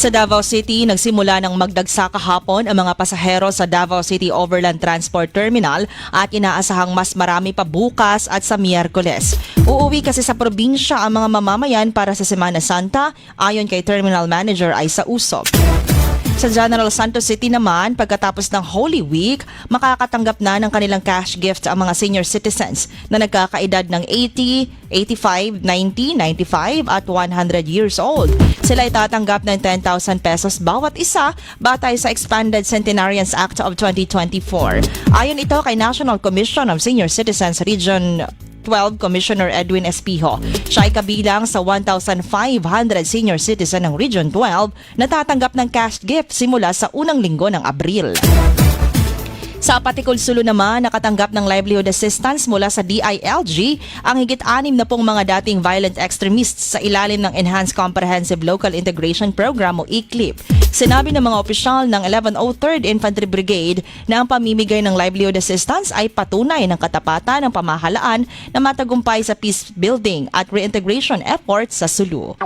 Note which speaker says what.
Speaker 1: Sa Davao City, nagsimula ng magdagsa kahapon ang mga pasahero sa Davao City Overland Transport Terminal at inaasahang mas marami pa bukas at sa Miyerkules. Uuwi kasi sa probinsya ang mga mamamayan para sa Semana Santa, ayon kay Terminal Manager Aisa Usop. Sa General Santos City naman, pagkatapos ng Holy Week, makakatanggap na ng kanilang cash gift ang mga senior citizens na nagkakaedad ng 80, 85, 90, 95 at 100 years old. Sila ay tatanggap ng 10,000 pesos bawat isa batay sa Expanded Centenarians Act of 2024. Ayon ito kay National Commission of Senior Citizens Region 12 Commissioner Edwin Espijo. Siya ay kabilang sa 1,500 senior citizen ng Region 12 na tatanggap ng cash gift simula sa unang linggo ng Abril. Sa Patikul Sulu naman, nakatanggap ng livelihood assistance mula sa DILG ang higit 60 na pong mga dating violent extremists sa ilalim ng Enhanced Comprehensive Local Integration Program o ECLIP. Sinabi ng mga opisyal ng 1103rd Infantry Brigade na ang pamimigay ng livelihood assistance ay patunay ng katapatan ng pamahalaan na matagumpay sa peace building at reintegration efforts sa Sulu.